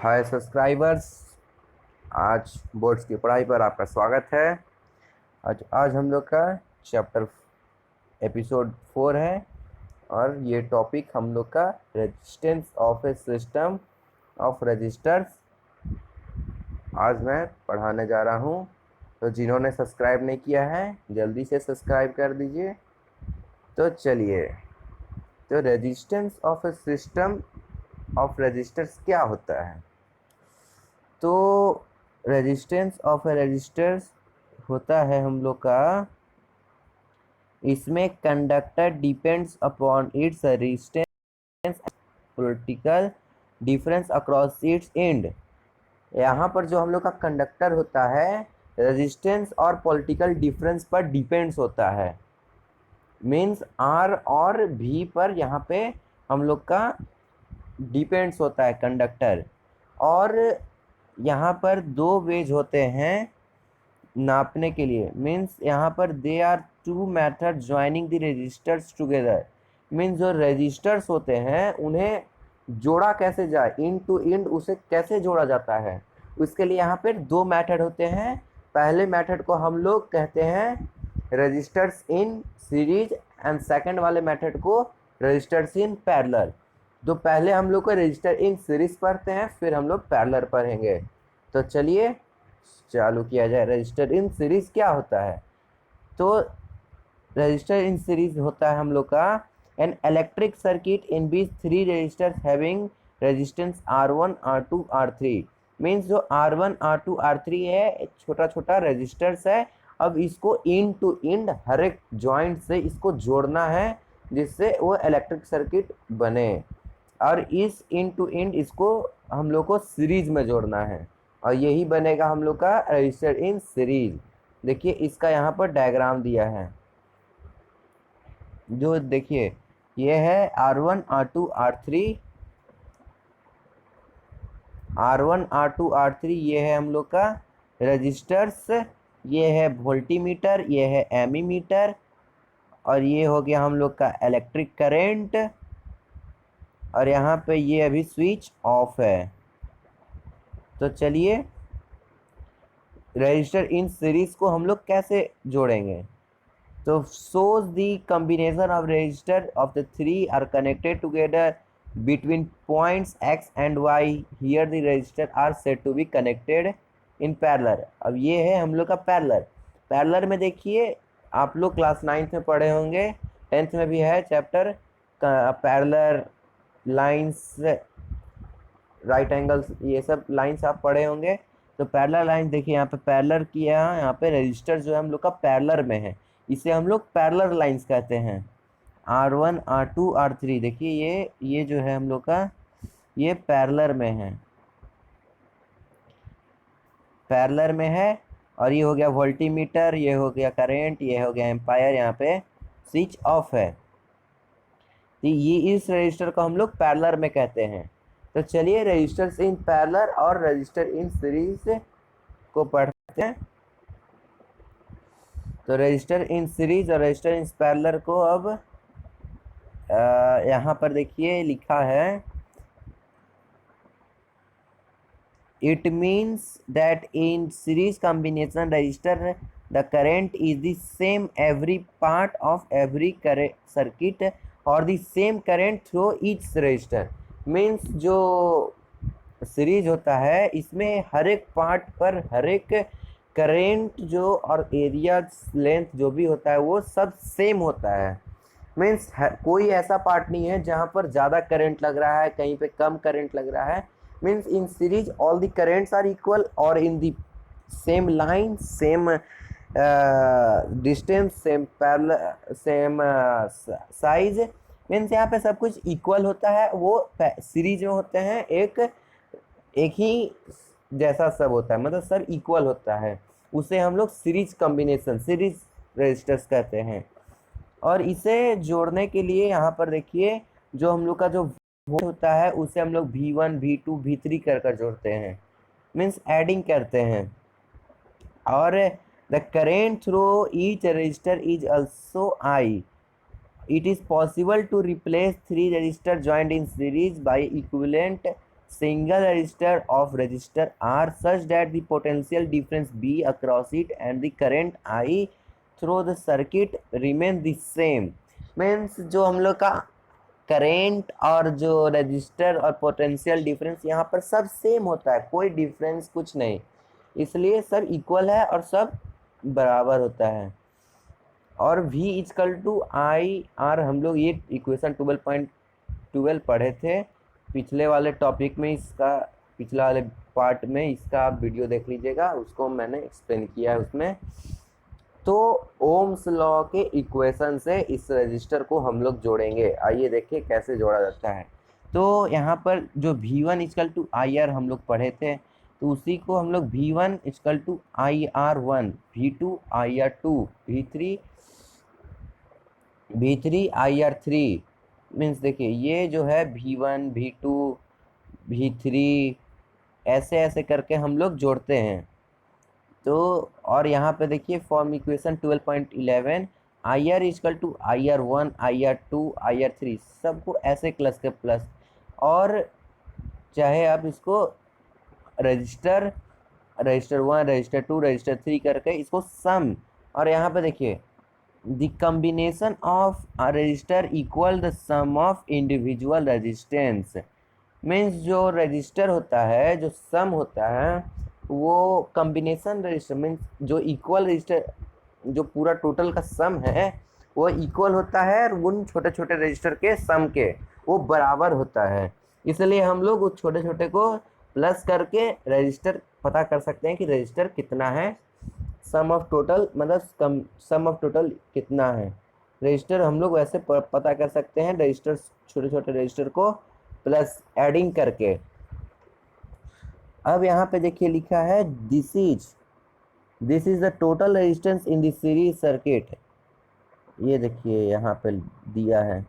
हाय subscribers, आज boards की पढ़ाई पर आपका स्वागत है। आज हम लोग का चैप्टर एपिसोड 4 है और ये टॉपिक हम लोग का resistance of a system of resistors आज मैं पढ़ाने जा रहा हूँ। तो जिन्होंने सब्सक्राइब नहीं किया है जल्दी से सब्सक्राइब कर दीजिए। तो चलिए, तो resistance of a system of resistors क्या होता है? तो रेजिस्टेंस ऑफ ए रजिस्टर्स होता है हम लोग का, इसमें conductor depends upon its resistance political difference across its and. यहाँ पर जो हम लोग का कंडक्टर होता है रेजिस्टेंस और पॉलिटिकल डिफरेंस पर डिपेंड्स होता है। मीन्स आर और भी पर यहाँ पे हम लोग का डिपेंड्स होता है कंडक्टर। और यहाँ पर दो वेज होते हैं नापने के लिए। मीन्स यहाँ पर they are two method joining the resistors together. Means जो रजिस्टर्स होते हैं उन्हें जोड़ा कैसे जाए, इन टू इंड उसे कैसे जोड़ा जाता है, उसके लिए यहाँ पर दो मेथड होते हैं। पहले मेथड को हम लोग कहते हैं resistors in series and second वाले मेथड को रजिस्टर्स इन पैरेलल। तो पहले हम लोग को रजिस्टर इन सीरीज पढ़ते हैं, फिर हम लोग पैरेलल पढ़ेंगे। तो चलिए चालू किया जाए। रजिस्टर इन सीरीज क्या होता है? तो रजिस्टर इन सीरीज होता है हम लोग का an electric circuit in beach three resistors having resistance R1 R2 R3। Means जो R1 R2 R3 है एक छोटा छोटा रजिस्टर्स है। अब इसको इन टू इंड हर एक जॉइंट से इसको जोड़ना है जिससे वो इलेक्ट्रिक सर्किट बने। और इस इन टू इंड इसको हम लोग को सीरीज में जोड़ना है और यही बनेगा हम लोग का रजिस्टर इन सीरीज। देखिए इसका यहाँ पर डायग्राम दिया है, जो देखिए ये है R1 R2 R3, R1 R2 R3 ये है हम लोग का रजिस्टर्स। ये है वोल्टीमीटर, ये है एमीमीटर और ये हो गया हम लोग का इलेक्ट्रिक करंट। और यहाँ पे ये अभी स्विच ऑफ है। तो चलिए रजिस्टर इन सीरीज को हम लोग कैसे जोड़ेंगे? तो shows the combination of register of the three are connected together between points x and y. Here the register are said to be connected in parallel। अब ये है हम लोग का पैरेलल। पैरेलल में देखिए आप लोग क्लास 9th में पढ़े होंगे, 10th में भी है chapter parallel lines, right angles, ये सब लाइंस आप पढ़े होंगे। तो पैरेलल लाइन देखिए यहाँ पे पैरेलल किया है, यहाँ पे रजिस्टर जो है हम लोग का पैरेलल में है, इसे हम लोग पैरेलल लाइंस कहते हैं। R1 R2 R3 देखिए ये जो है हम लोग का ये पैरेलल में है, पैरेलल में है। और ये हो गया वोल्टीमीटर, ये हो गया करंट, ये हो गया एम्पायर, यहाँ पे स्विच ऑफ है। तो ये इस रजिस्टर को हम लोग पैरेलल में कहते हैं। तो चलिए रजिस्टर्स इन पैरेलल और रजिस्टर इन सीरीज को पढ़ते हैं। तो रजिस्टर इन सीरीज और रजिस्टर इन पैरेलल को अब यहाँ पर देखिए लिखा है, it means that in series combination resistor the current is the same every part of every circuit और the same current through each resistor. Means जो सीरीज होता है इसमें हर एक पार्ट पर हर एक करेंट जो और एरिया लेंथ जो भी होता है वो सब सेम होता है। मीन्स कोई ऐसा पार्ट नहीं है जहाँ पर ज़्यादा करंट लग रहा है, कहीं पे कम करंट लग रहा है। Means in series all the currents are equal और in the same line, same distance, same parallel, same size. Means यहाँ पे सब कुछ इक्वल होता है। वो सीरीज में होते हैं एक ही जैसा सब होता है, मतलब सब इक्वल होता है, उसे हम लोग सीरीज कॉम्बिनेशन, सीरीज रजिस्टर्स कहते हैं। और इसे जोड़ने के लिए यहाँ पर देखिए जो हम लोग का जो वोल्ट होता है उसे हम लोग V1 V2 V3 कर जोड़ते हैं, मीन्स एडिंग करते हैं। और the current through each register is also I। It is possible to replace three resistors joined in series by equivalent single register of register R such that the potential difference B across it and the current I through the circuit remain the same। Means जो हम लोग का current और जो register और potential difference यहाँ पर सब सेम होता है, कोई डिफरेंस कुछ नहीं, इसलिए सब इक्वल है और सब बराबर होता है। और V is equal to I R, हम लोग ये इक्वेशन 12.12 पढ़े थे पिछले वाले टॉपिक में, इसका पिछले वाले पार्ट में इसका आप वीडियो देख लीजिएगा, उसको मैंने एक्सप्लेन किया है उसमें। तो ओम्स लॉ के इक्वेशन से इस रजिस्टर को हम लोग जोड़ेंगे, आइए देखिए कैसे जोड़ा जाता है। तो यहाँ पर जो V1 is equal to I R हम लोग पढ़े थे, तो उसी को हम लोग V1 is equal to I R one, V2 I R two, V3 I R three. Means देखिए ये जो है V1 V2 V3 ऐसे ऐसे करके हम लोग जोड़ते हैं। तो और यहाँ पे देखिए form equation 12.11 I R is equal to I R one, I R two, I R three, सबको ऐसे क्लस के प्लस, और चाहे आप इसको resistor one, resistor two, resistor three करके इसको सम, और यहाँ पे देखिए the combination of a resistor equal the sum of individual resistance. Means जो रजिस्टर होता है, जो सम होता है, वो कम्बिनेशन रजिस्टर मीन्स जो इक्वल रजिस्टर, जो पूरा टोटल का सम है वो इक्वल होता है और उन छोटे छोटे रजिस्टर के सम के वो बराबर होता है। इसलिए हम लोग उस छोटे छोटे को प्लस करके रजिस्टर पता कर सकते हैं कि रजिस्टर कितना है, सम ऑफ टोटल मतलब सम ऑफ टोटल कितना है। रजिस्टर हम लोग वैसे पता कर सकते हैं, रजिस्टर छोटे छोटे रजिस्टर को प्लस एडिंग करके। अब यहाँ पे देखिए लिखा है this is the total resistance in the series circuit. ये देखिए यहाँ पे दिया है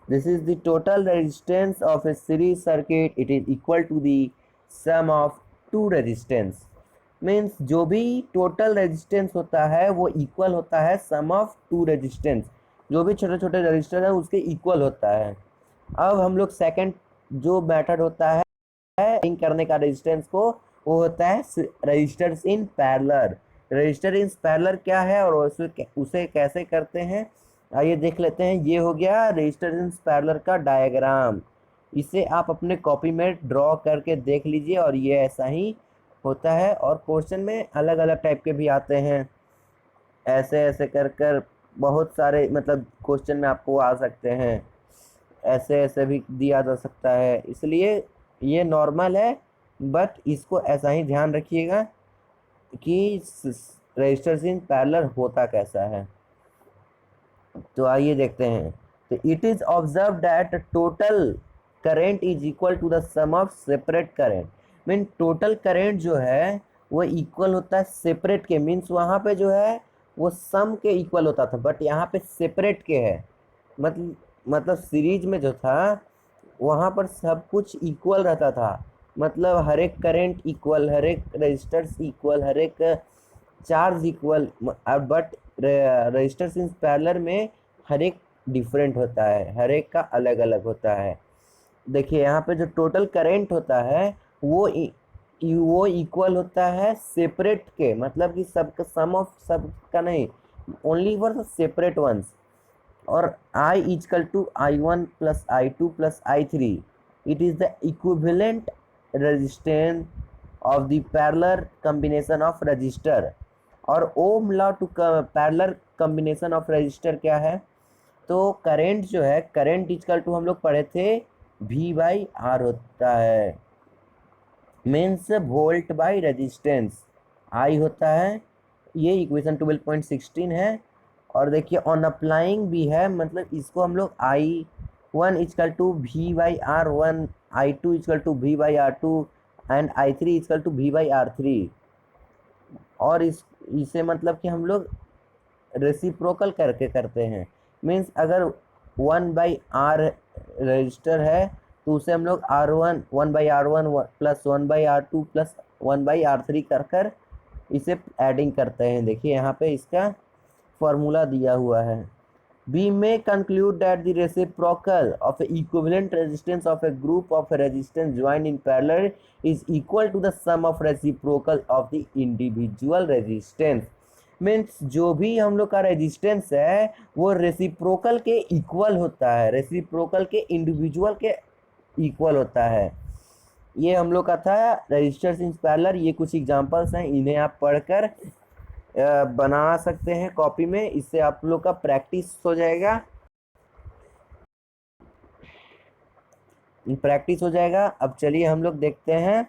this is the total resistance of a series circuit, it is equal to the sum of two resistance. Means जो भी टोटल रेजिस्टेंस होता है वो इक्वल होता है सम ऑफ टू रेजिस्टेंस, जो भी छोटे छोटे रजिस्टर है उसके इक्वल होता है। अब हम लोग सेकंड जो मेथड होता है करने का रेजिस्टेंस को, वो होता है resistors in parallel. Resistor in parallel क्या है और उसे कैसे करते हैं, आइए देख लेते हैं। ये हो गया रजिस्टर इन पैरेलल का डायग्राम, इसे आप अपने कॉपी में ड्रॉ करके देख लीजिए, और ये ऐसा ही होता है। और क्वेश्चन में अलग अलग टाइप के भी आते हैं, ऐसे ऐसे कर कर बहुत सारे मतलब क्वेश्चन में आपको आ सकते हैं, ऐसे ऐसे भी दिया जा सकता है, इसलिए ये नॉर्मल है, बट इसको ऐसा ही ध्यान रखिएगा कि रजिस्टर्स इन पैरेलल होता कैसा है। तो आइए देखते हैं। तो it is observe that total current is equal to the sum of separate current. Mean total current जो है वो इक्वल होता है सेपरेट के, मीन्स वहाँ पे जो है वो सम के इक्वल होता था, बट यहाँ पे सेपरेट के है। मतलब सीरीज में जो था वहाँ पर सब कुछ इक्वल रहता था, मतलब हर एक करेंट इक्वल, हर एक रजिस्टर्स इक्वल, हर एक charge equal, but resistors in parallel में हर एक डिफरेंट होता है, हर एक का अलग अलग होता है। देखिए यहाँ पे जो टोटल करेंट होता है वो इक्वल होता है सेपरेट के, मतलब कि सबका सम ऑफ सबका नहीं, only for the separate ones. और I equal to I1 plus I2 plus I3, it is the equivalent resistance of the parallel combination of resistor. और Ohm law to parallel combination of resistor क्या है, तो current जो है, current is equal to हम लोग पढ़े थे V बाई आर होता है, means volt by resistance, I होता है, ये इक्वेशन 12.16 है। और देखिए ऑन अप्लाइंग भी है, मतलब इसको हम लोग I1 is equal to V by R one, I2 is equal to V by R two and I3 is equal to V by R three. और इसे मतलब कि हम लोग रेसिप्रोकल करके करते हैं, मीन्स अगर 1 बाई आर रजिस्टर है तो उसे हम लोग R1 1 by R1 plus 1 by R2 plus 1 by R3 कर कर इसे एडिंग करते हैं। देखिए यहाँ पे इसका फॉर्मूला दिया हुआ है, We may conclude that the reciprocal of a equivalent resistance of a group of resistance joined in parallel is equal to the sum of reciprocal of the individual resistance. Means जो भी हम लोग का resistance है वो reciprocal के equal होता है, रेसिप्रोकल के इंडिविजुअल के इक्वल होता है। ये हम लोग का था रजिस्टर्स इन पैरेलल। ये कुछ एग्जांपल्स हैं, इन्हें आप पढ़कर बना सकते हैं कॉपी में, इससे आप लोग का प्रैक्टिस हो जाएगा, प्रैक्टिस हो जाएगा। अब चलिए हम लोग देखते हैं,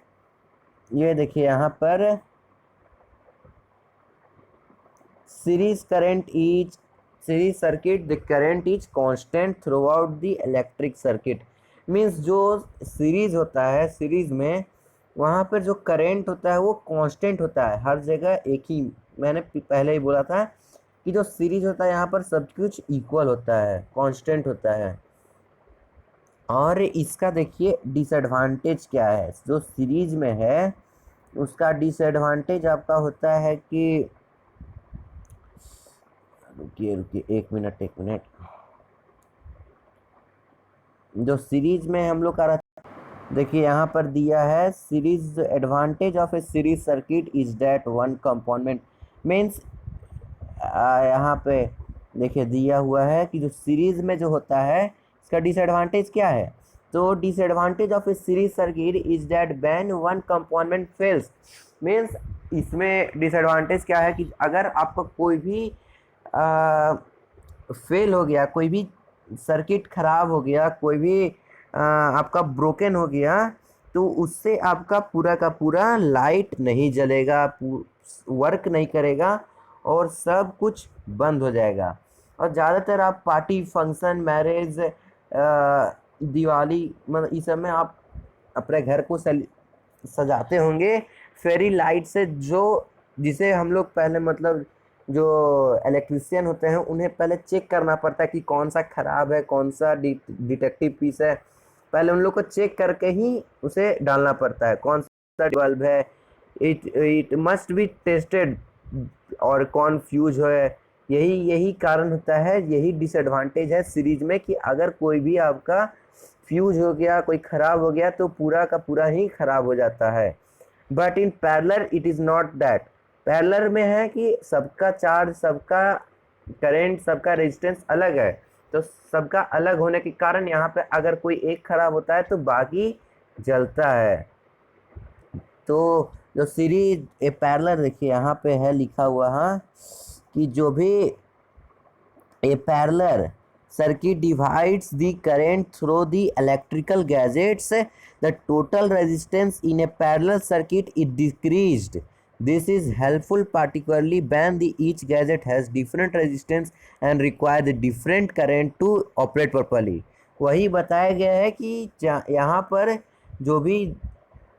ये देखिए यहाँ पर series current is series circuit, the current is constant through out the electric circuit. Means जो सीरीज होता है, सीरीज में वहाँ पर जो करंट होता है वो कांस्टेंट होता है हर जगह एक ही। मैंने पहले ही बोला था कि जो सीरीज होता है यहाँ पर सब कुछ इक्वल होता है, कांस्टेंट होता है। और इसका देखिए डिसएडवांटेज क्या है, जो सीरीज में है उसका डिसएडवांटेज आपका होता है कि, रुकिए एक मिनट, जो सीरीज में हम लोग का देखिए यहाँ पर दिया है series advantage of a series circuit is that one component. Means यहाँ पे देखिए दिया हुआ है कि जो सीरीज में जो होता है इसका डिसएडवांटेज क्या है। तो disadvantage of a series circuit is that when one component fails. Means इसमें डिसएडवांटेज क्या है कि अगर आपका कोई भी फेल हो गया, कोई भी सर्किट खराब हो गया, कोई भी आपका ब्रोकन हो गया, तो उससे आपका पूरा का पूरा लाइट नहीं जलेगा, वर्क नहीं करेगा और सब कुछ बंद हो जाएगा। और ज़्यादातर आप पार्टी फंक्शन, मैरिज, दिवाली, मतलब इस सब में आप अपने घर को सजाते होंगे फेरी लाइट से, जो जिसे हम लोग पहले मतलब जो इलेक्ट्रिशियन होते हैं उन्हें पहले चेक करना पड़ता है कि कौन सा ख़राब है, कौन सा डिटेक्टिव पीस है, पहले उन लोग को चेक करके ही उसे डालना पड़ता है, कौन सा बल्ब है, इट मस्ट बी टेस्टेड, और कौन फ्यूज है। यही कारण होता है, यही डिसएडवांटेज है सीरीज में कि अगर कोई भी आपका फ्यूज हो गया, कोई ख़राब हो गया तो पूरा का पूरा ही ख़राब हो जाता है। But in parallel it is not that. Parallel में है कि सबका चार्ज, सबका करंट, सबका रेजिस्टेंस अलग है, तो सबका अलग होने के कारण यहाँ पे अगर कोई एक खराब होता है तो बाकी जलता है। तो जो सीरीज ए पैरेलल देखिए यहाँ पे है लिखा हुआ है कि जो भी ए parallel circuit divides the current through the electrical gadgets, the total resistance in a parallel circuit is decreased. This is helpful particularly when each gadget has different resistance and require the different current to operate properly. वही बताया गया है कि यहाँ पर जो भी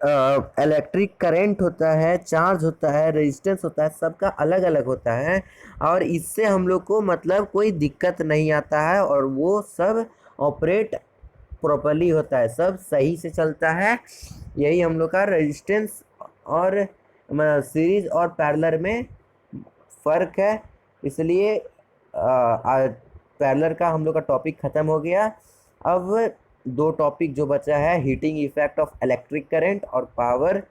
electric current होता है, चार्ज होता है, रेजिस्टेंस होता है, सबका अलग अलग होता है और इससे हम लोग को मतलब कोई दिक्कत नहीं आता है और वो सब ऑपरेट प्रॉपर्ली होता है, सब सही से चलता है। यही हम लोग का रेजिस्टेंस और सीरीज और पैरेलल में फ़र्क है। इसलिए पैरेलल का हम लोग का टॉपिक ख़त्म हो गया। अब दो टॉपिक जो बचा है, heating effect of electric current और पावर,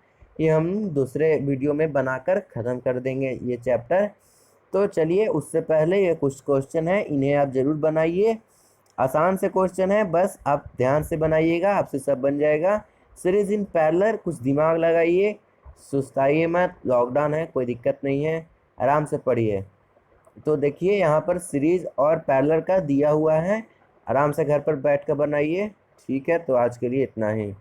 ये हम दूसरे वीडियो में बनाकर ख़त्म कर देंगे ये चैप्टर। तो चलिए उससे पहले ये कुछ क्वेश्चन है, इन्हें आप ज़रूर बनाइए। आसान से क्वेश्चन है, बस आप ध्यान से बनाइएगा, आपसे सब बन जाएगा। सीरीज इन पैरेलल, कुछ दिमाग लगाइए, सुस्ताइए मत, लॉकडाउन है, कोई दिक्कत नहीं है, आराम से पढ़िए। तो देखिए यहाँ पर सीरीज और पैरेलल का दिया हुआ है, आराम से घर पर बैठ कर बनाइए। ठीक है, तो आज के लिए इतना ही।